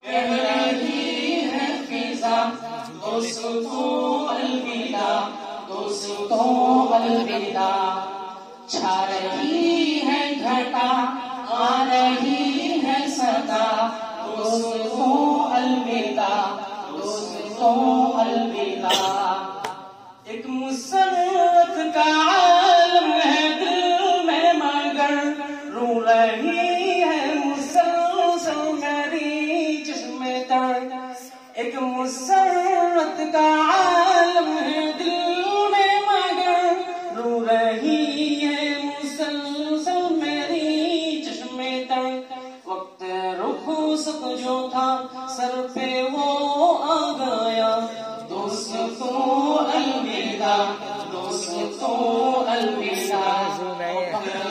کہہ رہی ہے فضا دوستوں الوداع، دوستوں الوداع، چھا رہی ہے گھٹا آ رہی ہے صدا، دوستوں الوداع، دوستوں الوداع۔ ایک مسرت کا عالم ہے دل میں مگر رو رہی ہے مسلسل میری جسم تر، ایک مسرت کا عالم ہے دل میں مگر رو رہی ہے مسلسل میری جسم تر۔ وقت رخصت جو تھا سر پہ وہ آ گیا، دوستوں الوداع، دوستوں الوداع۔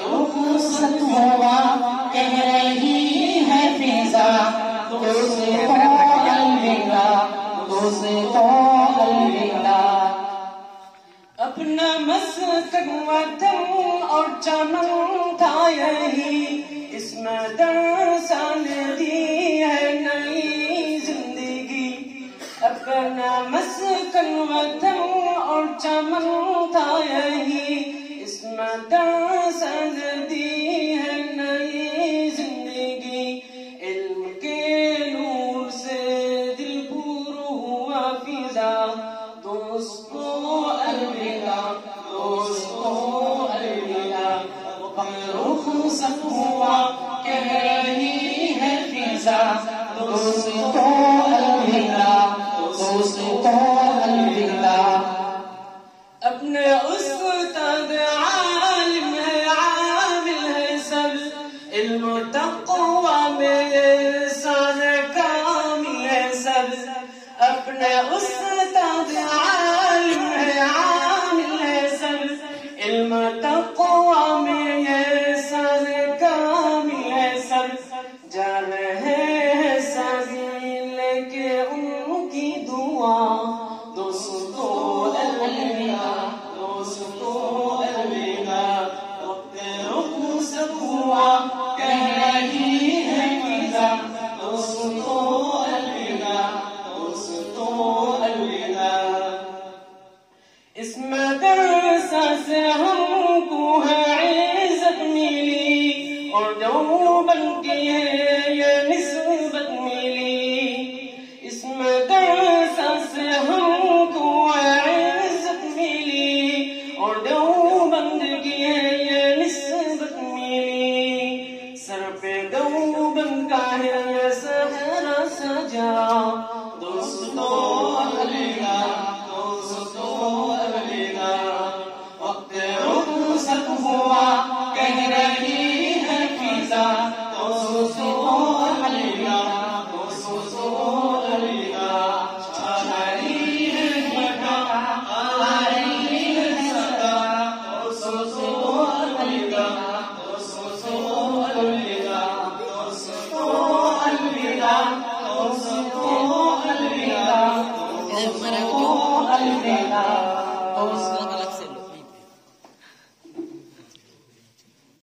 رخصت ہوا کہہ رہی ہے فضا دوستوں الوداع، دوستوں الوداع۔ اپنا مسکن وطن اور چمن تھا یہی، اس میں درسان دی ہے نئی زندگی۔ اپنا مسکن وطن اور چمن تھا یہی، اس میں درسان دی ہے نئی زندگی۔ علم کے نور سے دل پر ہوا فضا، دوستوں الوداع، دوستوں الوداع۔ رخصت ہوا کہہ رہی ہے فضا دوستوں الوداع، دوستوں الوداع۔ اپنے استاد عالم ہے عامل ہے سب، علم و تقوی میں سارے کامل ہے سب۔ اپنے استاد عالم ہے عامل ہے سب، علم و تقوی میں یہ سارے کامل ہے سب۔ جا رہے ہیں سبھی لے کے ان کی دعا، دوستوں الوداع، دوستوں الوداع۔ وقت رخصت ہوا کہہ رہی ہے فضا دوستوں الوداع، دوستوں الوداع۔ اس مدرسہ سے ہم کو ہے عزت ملی، اور دیوبند کی ہے یہ نسبت ملی۔ اس مدرسہ سے ہم کو ہے عزت ملی، اور دیوبند کی ہے یہ نسبت ملی۔ سر پہ دیوبند کا ہے یہ صحرا سجا، دوستوں الوداع، دوستوں الوداع۔ وقت رخصت ہوا کہہ رہی ہے فضا دوستوں الوداع، دوستوں الوداع۔ چھا رہی ہے گھٹا آ رہی ہے صدا، دوستوں الوداع، دوستوں الوداع، دوستوں الوداع، دوستوں الوداع، دوستوں الوداع، دوستوں